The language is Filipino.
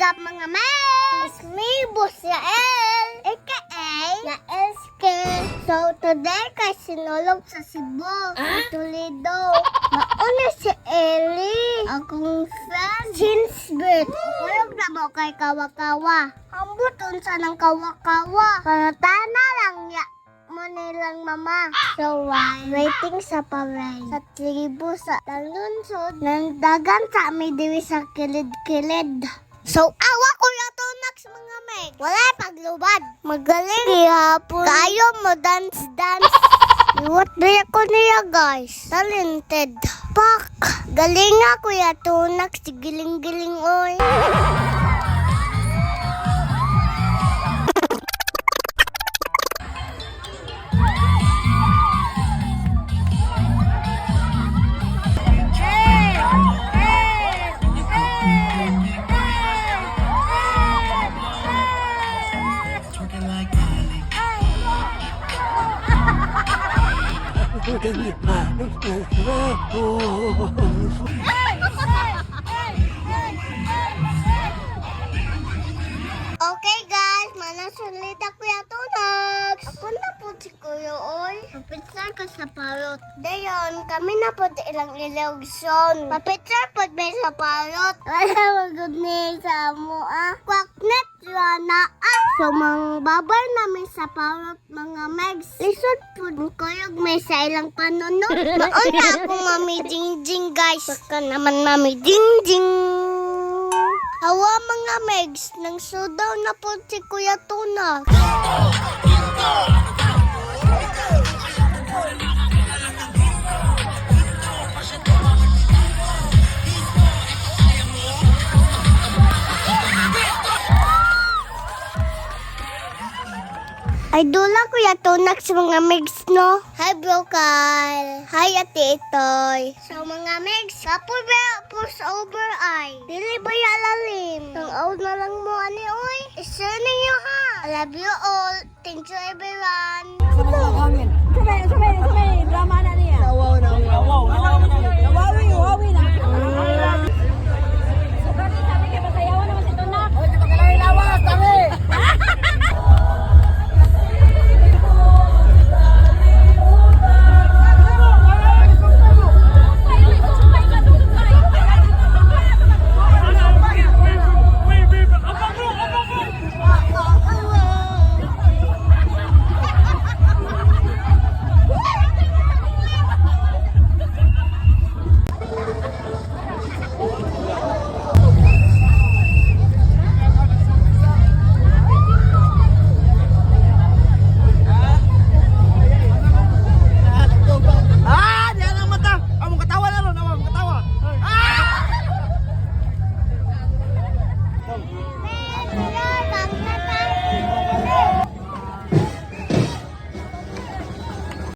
up mga men? It's me, Boss Yael, aka Yael's Kid. So today kay sinulog sa Cebu, Toledo. Mauna si Ellie, akong friend since birth. Kulog na mo kay Kawa-Kawa. Ambot unsa ng Kawa-Kawa. Kanatana lang ya mo nilang mama. So waiting sa parade. Sa tribo sa talunsod, ng dagan sa amin diwi sa kilid-kilid. So awa ko yatunak sa mga meg. Wala paglubad. Magaling ihapon. Kayo mo dance-dance. Iwat ba ko niya guys? Talented. Pak! Galing nga kuya tunak. Sigiling-giling oy. Okay guys, manasulit ako yung tunog. Ako na po si Kuya Oy. Papitsar ka sa parot. Dayon, kami na po ilang ilogson. Papitsar po ba sa parot? Wala magod ni sa mo Kwaknet na So mga babar namin sa parot mga megs. Lisod po kuyog may sa ilang panunod. Mauna ako mami ding guys. Baka naman mami ding. Hawa mga megs, nang sudaw na po si Kuya Tunak. Ay, dula Kuya Tunak sa mga megs, no? Hi, Bro Kyle. Hi, Ate Itoy. So, mga megs, kapur ba push over ay? Dili ba yalalim? Nang out na lang mo, ani, oy? I-share ninyo, ha? I love you all. Thank you, everyone. Sabay, drama na niya. Nawawi na. Sabi kayo, pasayawan naman si Tunak. Oy, di ba kailangan lawas, sabi.